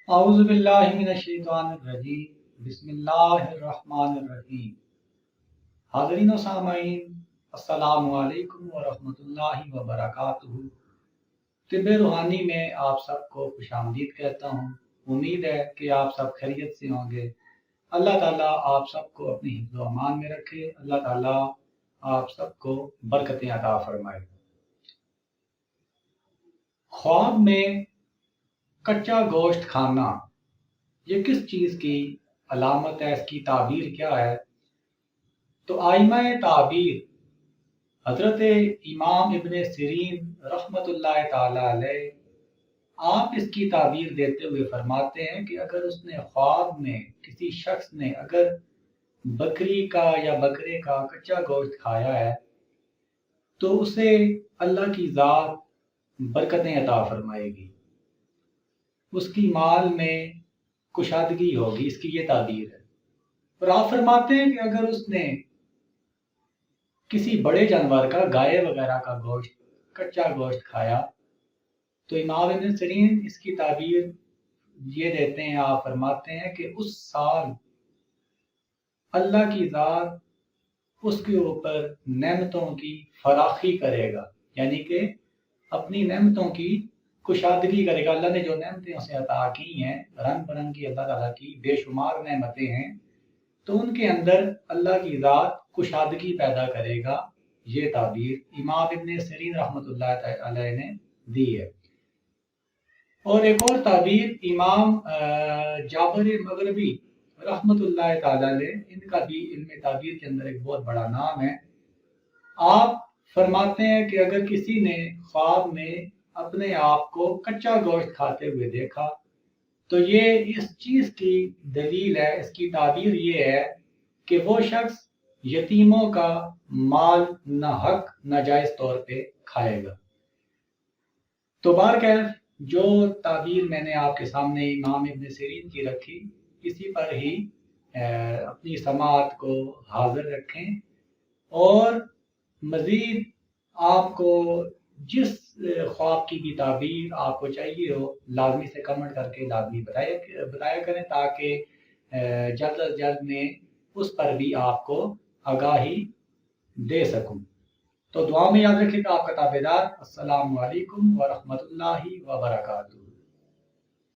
اعوذ باللہ من الشیطان الرجیم بسم اللہ الرحمن الرحیم۔ حاضرین و سامعین، السلام علیکم ورحمۃ اللہ وبرکاتہ۔ طب روحانی میں آپ سب کو خوش آمدید کہتا ہوں۔ امید ہے کہ آپ سب خیریت سے ہوں گے۔ اللہ تعالیٰ آپ سب کو اپنی حفظ و امان میں رکھے۔ اللہ تعالیٰ آپ سب کو برکتیں عطا فرمائے۔ خواب میں کچا گوشت کھانا یہ کس چیز کی علامت ہے؟ اس کی تعبیر کیا ہے؟ تو آئمہ تعبیر حضرت امام ابن سیرین رحمۃ اللہ تعالی علیہ آپ اس کی تعبیر دیتے ہوئے فرماتے ہیں کہ اگر اس نے خواب میں کسی شخص نے اگر بکری کا یا بکرے کا کچا گوشت کھایا ہے تو اسے اللہ کی ذات برکتیں عطا فرمائے گی، اس کی مال میں کشادگی ہوگی، اس کی یہ تعبیر ہے۔ اور آپ فرماتے ہیں کہ اگر اس نے کسی بڑے جانور کا، گائے وغیرہ کا گوشت، کچا گوشت کھایا تو امام ابن سیرین اس کی تعبیر یہ دیتے ہیں، آپ فرماتے ہیں کہ اس سال اللہ کی ذات اس کے اوپر نعمتوں کی فراخی کرے گا، یعنی کہ اپنی نعمتوں کی کشادگی کرے گا۔ اللہ نے جو نعمتیں اسے عطا کی ہیں، رنگ برنگی اللہ تعالیٰ کی بے شمار نعمتیں ہیں، تو ان کے اندر اللہ کی ذات کشادگی پیدا کرے گا۔ یہ تعبیر امام ابن سیرین رحمۃ اللہ علیہ نے دی ہے۔ اور ایک اور تعبیر امام جابر مغربی رحمۃ اللہ تعالی علیہ، ان کا بھی علم تعبیر کے اندر ایک بہت بڑا نام ہے۔ آپ فرماتے ہیں کہ اگر کسی نے خواب میں اپنے آپ کو کچا گوشت کھاتے ہوئے دیکھا تو یہ اس چیز کی دلیل ہے، اس کی تعبیر یہ ہے کہ وہ شخص یتیموں کا مال ناحق ناجائز طور پہ کھائے گا۔ تو بہرکیف جو تعبیر میں نے آپ کے سامنے امام ابن سیرین کی رکھی، اسی پر ہی اپنی سماعت کو حاضر رکھیں، اور مزید آپ کو جس خواب کی بھی تعبیر آپ کو چاہیے ہو لازمی سے کمنٹ کر کے لازمی بتایا کریں، تاکہ جلد از جلد میں اس پر بھی آپ کو آگاہی دے سکوں۔ تو دعا میں یاد رکھیے گا آپ کا تابعدار۔ السلام علیکم ورحمۃ اللہ وبرکاتہ۔